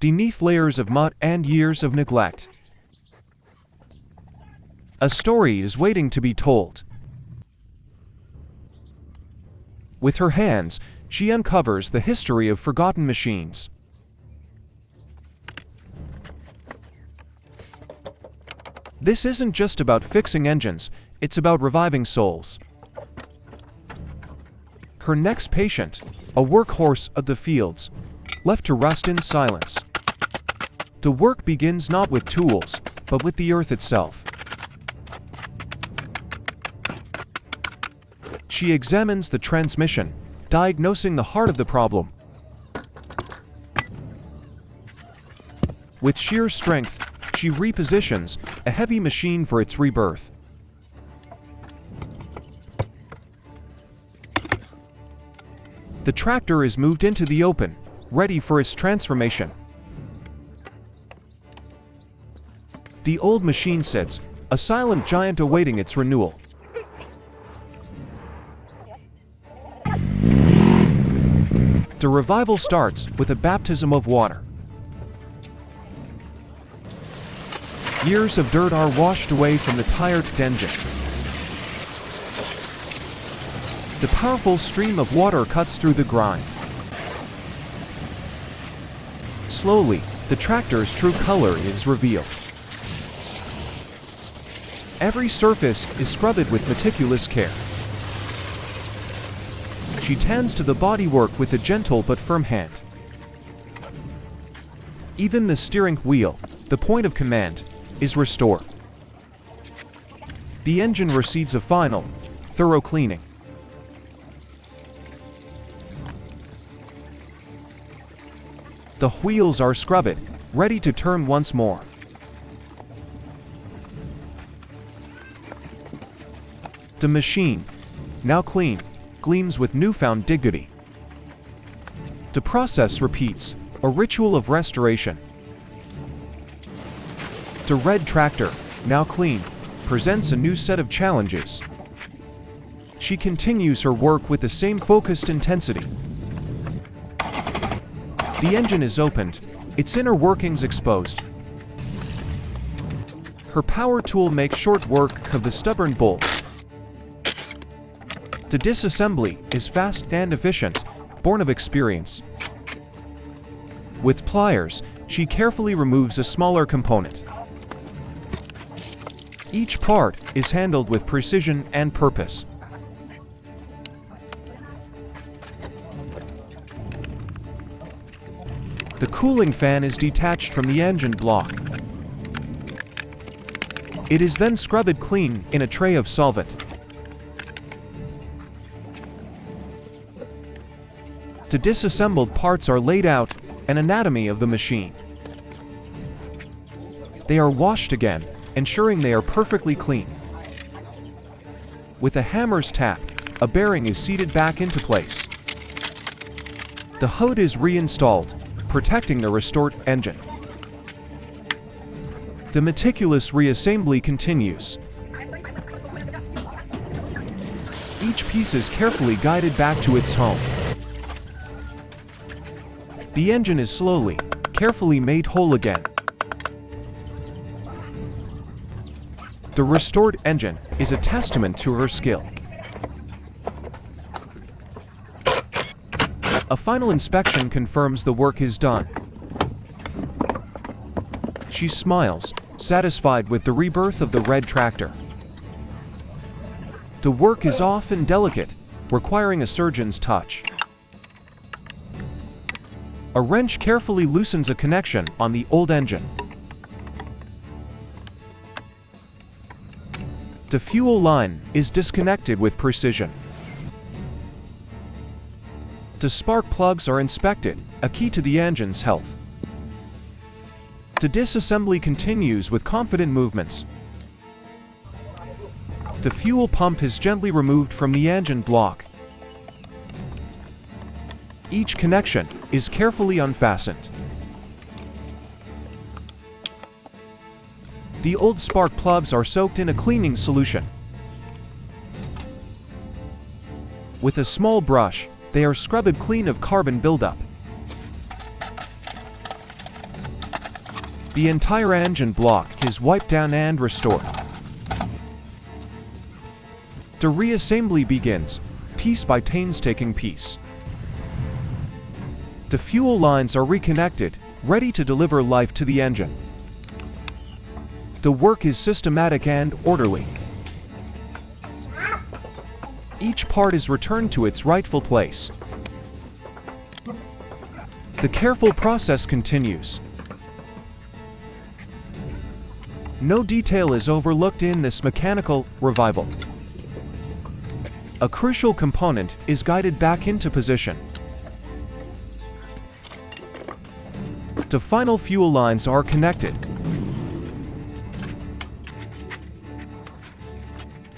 beneath layers of mud and years of neglect. A story is waiting to be told. With her hands, she uncovers the history of forgotten machines. This isn't just about fixing engines, it's about reviving souls. Her next patient, a workhorse of the fields, left to rust in silence. The work begins not with tools, but with the earth itself. She examines the transmission, diagnosing the heart of the problem. With sheer strength, she repositions a heavy machine for its rebirth. The tractor is moved into the open, ready for its transformation. The old machine sits, a silent giant awaiting its renewal. The revival starts with a baptism of water. Years of dirt are washed away from the tired engine. The powerful stream of water cuts through the grime. Slowly, the tractor's true color is revealed. Every surface is scrubbed with meticulous care. She tends to the bodywork with a gentle but firm hand. Even the steering wheel, the point of command, is restored. The engine receives a final, thorough cleaning. The wheels are scrubbed, ready to turn once more. The machine, now clean, gleams with newfound dignity. The process repeats, a ritual of restoration. The red tractor, now clean, presents a new set of challenges. She continues her work with the same focused intensity. The engine is opened, its inner workings exposed. Her power tool makes short work of the stubborn bolts. The disassembly is fast and efficient, born of experience. With pliers, she carefully removes a smaller component. Each part is handled with precision and purpose. The cooling fan is detached from the engine block. It is then scrubbed clean in a tray of solvent. The disassembled parts are laid out, an anatomy of the machine. They are washed again, ensuring they are perfectly clean. With a hammer's tap, a bearing is seated back into place. The hood is reinstalled, protecting the restored engine. The meticulous reassembly continues. Each piece is carefully guided back to its home. The engine is slowly, carefully made whole again. The restored engine is a testament to her skill. A final inspection confirms the work is done. She smiles, satisfied with the rebirth of the red tractor. The work is often delicate, requiring a surgeon's touch. A wrench carefully loosens a connection on the old engine. The fuel line is disconnected with precision. The spark plugs are inspected, a key to the engine's health. The disassembly continues with confident movements. The fuel pump is gently removed from the engine block. Each connection is carefully unfastened. The old spark plugs are soaked in a cleaning solution. With a small brush, they are scrubbed clean of carbon buildup. The entire engine block is wiped down and restored. The reassembly begins, piece by painstaking piece. The fuel lines are reconnected, ready to deliver life to the engine. The work is systematic and orderly. Each part is returned to its rightful place. The careful process continues. No detail is overlooked in this mechanical revival. A crucial component is guided back into position. The final fuel lines are connected.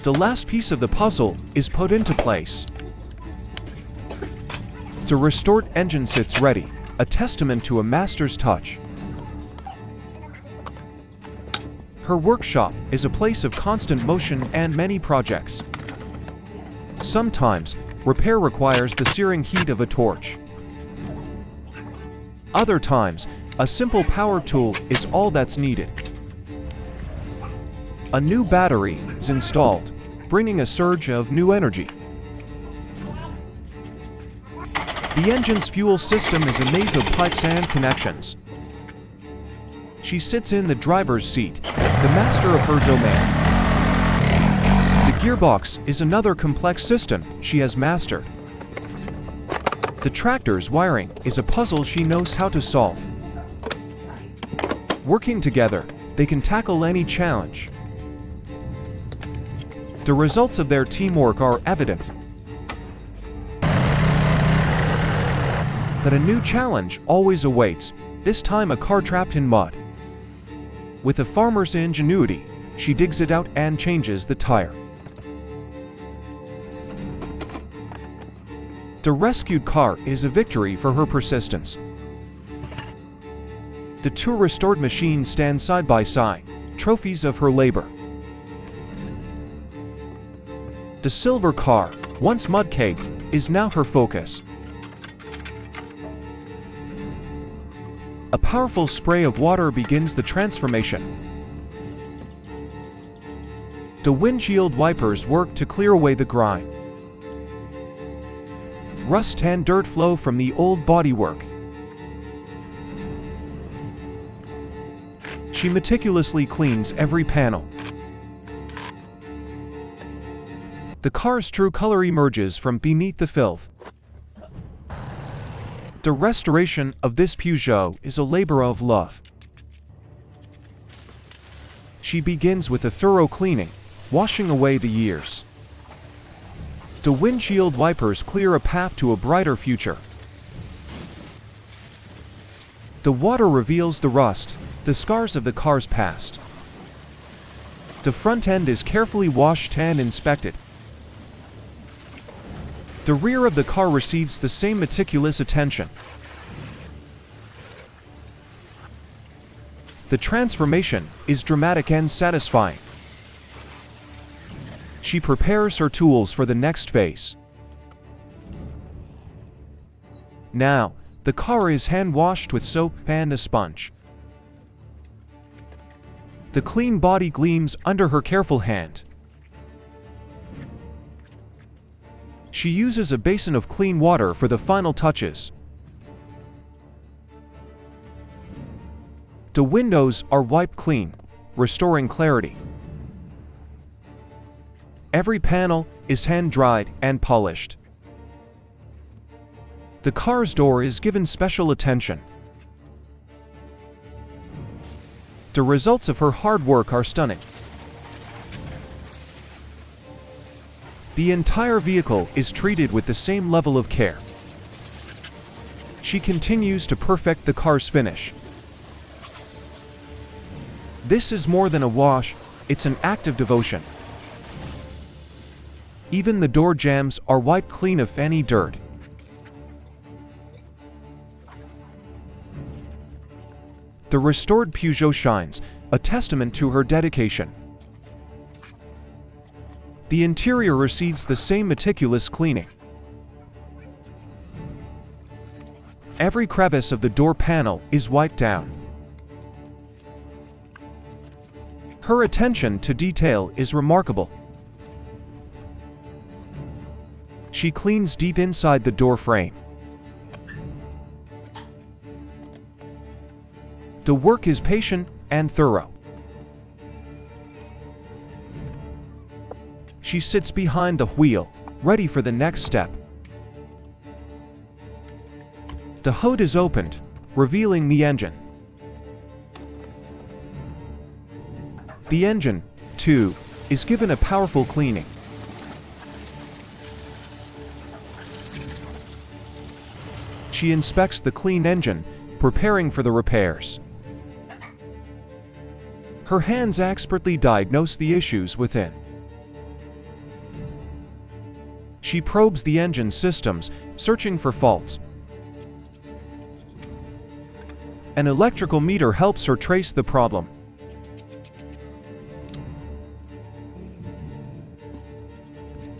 The last piece of the puzzle is put into place. The restored engine sits ready, a testament to a master's touch. Her workshop is a place of constant motion and many projects. Sometimes, repair requires the searing heat of a torch. Other times, a simple power tool is all that's needed. A new battery is installed, bringing a surge of new energy. The engine's fuel system is a maze of pipes and connections. She sits in the driver's seat, the master of her domain. The gearbox is another complex system she has mastered. The tractor's wiring is a puzzle she knows how to solve. Working together, they can tackle any challenge. The results of their teamwork are evident. But a new challenge always awaits, this time a car trapped in mud. With a farmer's ingenuity, she digs it out and changes the tire. The rescued car is a victory for her persistence. The two restored machines stand side by side, trophies of her labor. The silver car, once mud-caked, is now her focus. A powerful spray of water begins the transformation. The windshield wipers work to clear away the grime. Rust and dirt flow from the old bodywork. She meticulously cleans every panel. The car's true color emerges from beneath the filth. The restoration of this Peugeot is a labor of love. She begins with a thorough cleaning, washing away the years. The windshield wipers clear a path to a brighter future. The water reveals the rust, the scars of the car's past. The front end is carefully washed and inspected. The rear of the car receives the same meticulous attention. The transformation is dramatic and satisfying. She prepares her tools for the next phase. Now, the car is hand-washed with soap and a sponge. The clean body gleams under her careful hand. She uses a basin of clean water for the final touches. The windows are wiped clean, restoring clarity. Every panel is hand-dried and polished. The car's door is given special attention. The results of her hard work are stunning. The entire vehicle is treated with the same level of care. She continues to perfect the car's finish. This is more than a wash, it's an act of devotion. Even the door jambs are wiped clean of any dirt. The restored Peugeot shines, a testament to her dedication. The interior receives the same meticulous cleaning. Every crevice of the door panel is wiped down. Her attention to detail is remarkable. She cleans deep inside the door frame. The work is patient and thorough. She sits behind the wheel, ready for the next step. The hood is opened, revealing the engine. The engine, too, is given a powerful cleaning. She inspects the clean engine, preparing for the repairs. Her hands expertly diagnose the issues within. She probes the engine systems, searching for faults. An electrical meter helps her trace the problem.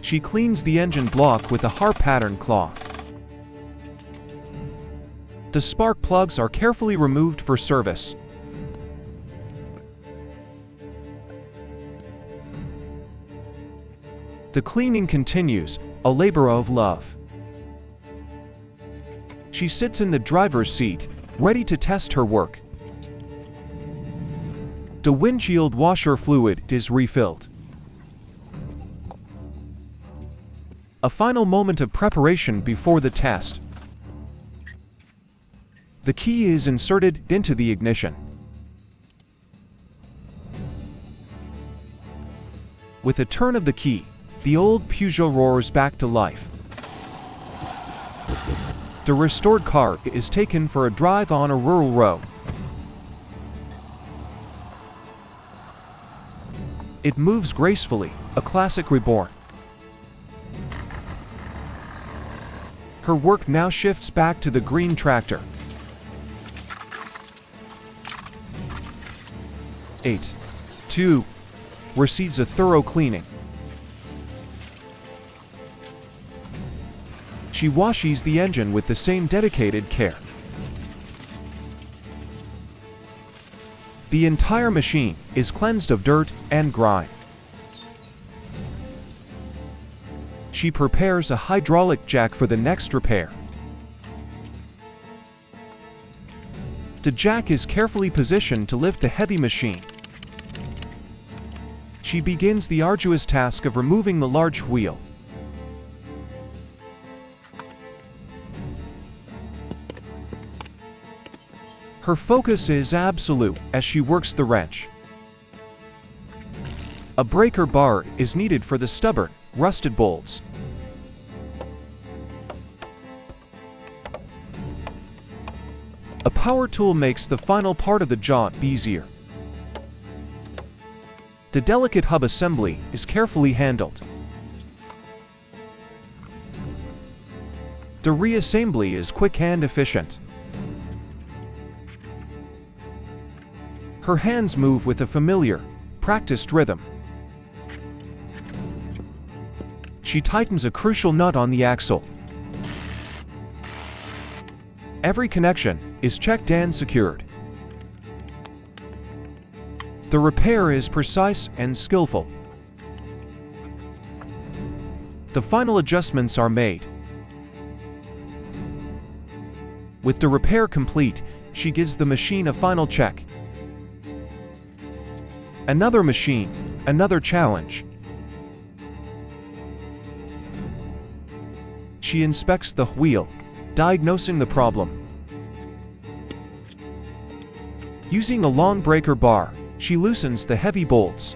She cleans the engine block with a harp-pattern cloth. The spark plugs are carefully removed for service. The cleaning continues, a labor of love. She sits in the driver's seat, ready to test her work. The windshield washer fluid is refilled. A final moment of preparation before the test. The key is inserted into the ignition. With a turn of the key, the old Peugeot roars back to life. The restored car is taken for a drive on a rural road. It moves gracefully, a classic reborn. Her work now shifts back to the green tractor. 8.2 receives a thorough cleaning. She washes the engine with the same dedicated care. The entire machine is cleansed of dirt and grime. She prepares a hydraulic jack for the next repair. The jack is carefully positioned to lift the heavy machine. She begins the arduous task of removing the large wheel. Her focus is absolute as she works the wrench. A breaker bar is needed for the stubborn, rusted bolts. A power tool makes the final part of the job easier. The delicate hub assembly is carefully handled. The reassembly is quick and efficient. Her hands move with a familiar, practiced rhythm. She tightens a crucial nut on the axle. Every connection is checked and secured. The repair is precise and skillful. The final adjustments are made. With the repair complete, she gives the machine a final check. Another machine, another challenge. She inspects the wheel, diagnosing the problem. Using a long breaker bar, she loosens the heavy bolts.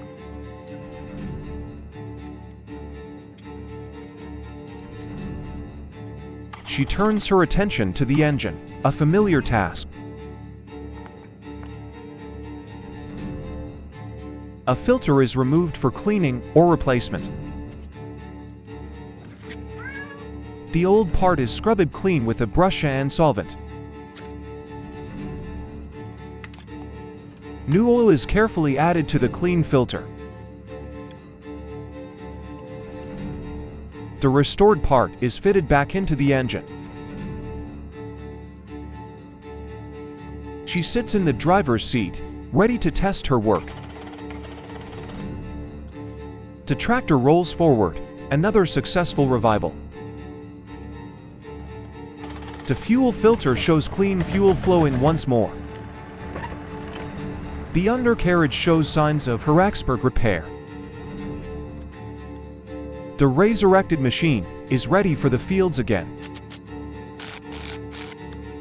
She turns her attention to the engine, a familiar task. A filter is removed for cleaning or replacement. The old part is scrubbed clean with a brush and solvent. New oil is carefully added to the clean filter. The restored part is fitted back into the engine. She sits in the driver's seat, ready to test her work. The tractor rolls forward, another successful revival. The fuel filter shows clean fuel flowing once more. The undercarriage shows signs of her expert repair. The resurrected machine is ready for the fields again.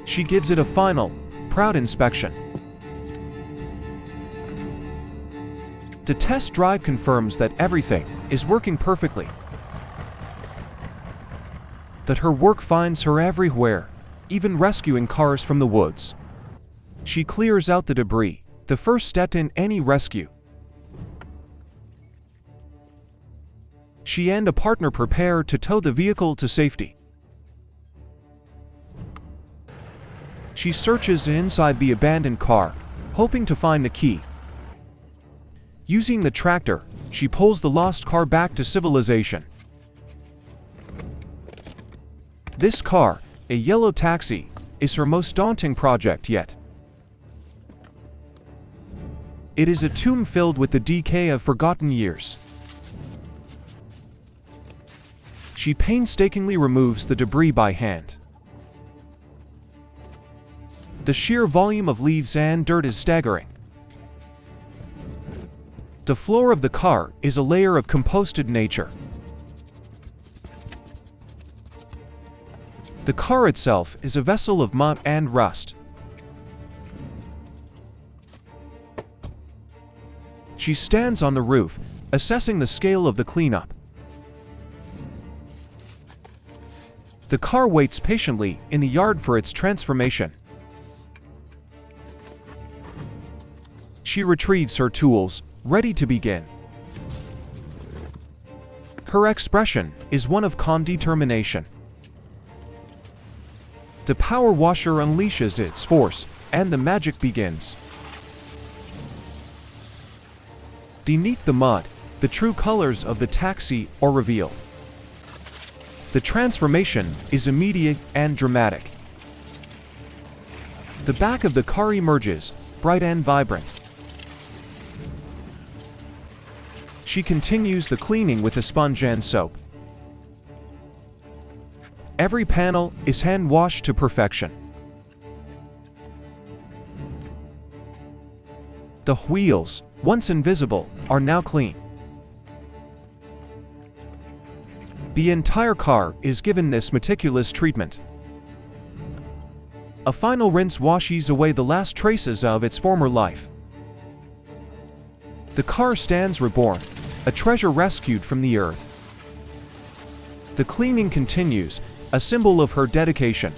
She gives it a final, proud inspection. The test drive confirms that everything is working perfectly. That her work finds her everywhere, even rescuing cars from the woods. She clears out the debris, the first step in any rescue. She and a partner prepare to tow the vehicle to safety. She searches inside the abandoned car, hoping to find the key. Using the tractor, she pulls the lost car back to civilization. This car, a yellow taxi, is her most daunting project yet. It is a tomb filled with the decay of forgotten years. She painstakingly removes the debris by hand. The sheer volume of leaves and dirt is staggering. The floor of the car is a layer of composted nature. The car itself is a vessel of mud and rust. She stands on the roof, assessing the scale of the cleanup. The car waits patiently in the yard for its transformation. She retrieves her tools, ready to begin. Her expression is one of calm determination. The power washer unleashes its force, and the magic begins. Beneath the mud, the true colors of the taxi are revealed. The transformation is immediate and dramatic. The back of the car emerges, bright and vibrant. She continues the cleaning with a sponge and soap. Every panel is hand-washed to perfection. The wheels, once invisible, are now clean. The entire car is given this meticulous treatment. A final rinse washes away the last traces of its former life. The car stands reborn, a treasure rescued from the earth. The cleaning continues, a symbol of her dedication.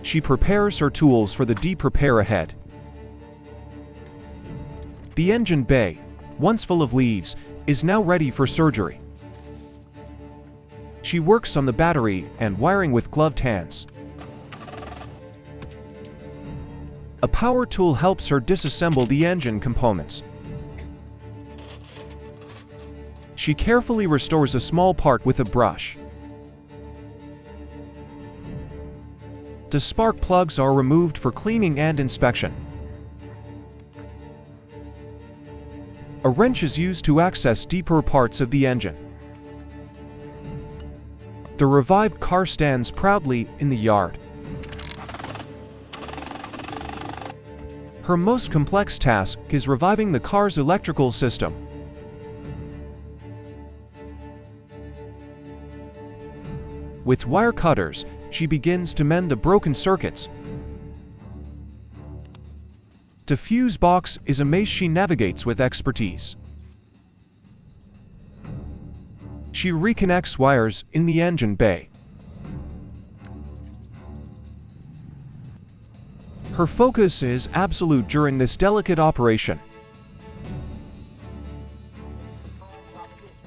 She prepares her tools for the deep repair ahead. The engine bay, once full of leaves, is now ready for surgery. She works on the battery and wiring with gloved hands. A power tool helps her disassemble the engine components. She carefully restores a small part with a brush. The spark plugs are removed for cleaning and inspection. A wrench is used to access deeper parts of the engine. The revived car stands proudly in the yard. Her most complex task is reviving the car's electrical system. With wire cutters, she begins to mend the broken circuits. The fuse box is a maze she navigates with expertise. She reconnects wires in the engine bay. Her focus is absolute during this delicate operation.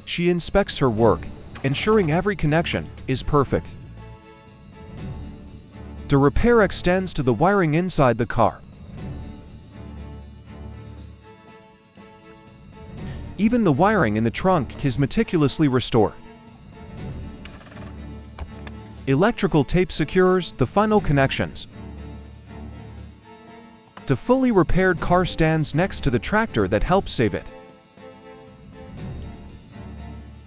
She inspects her work, ensuring every connection is perfect. The repair extends to the wiring inside the car. Even the wiring in the trunk is meticulously restored. Electrical tape secures the final connections. The fully repaired car stands next to the tractor that helped save it.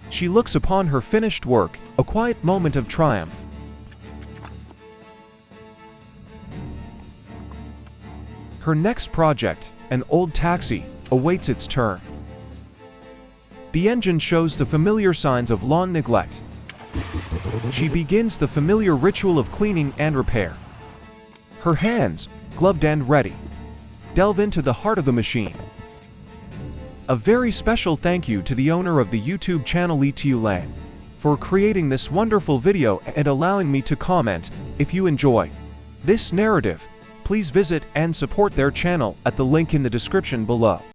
She looks upon her finished work, a quiet moment of triumph. Her next project, an old taxi, awaits its turn. The engine shows the familiar signs of lawn neglect. She begins the familiar ritual of cleaning and repair. Her hands, gloved and ready, delve into the heart of the machine. A very special thank you to the owner of the YouTube channel Lan for creating this wonderful video and allowing me to comment. If you enjoy this narrative, please visit and support their channel at the link in the description below.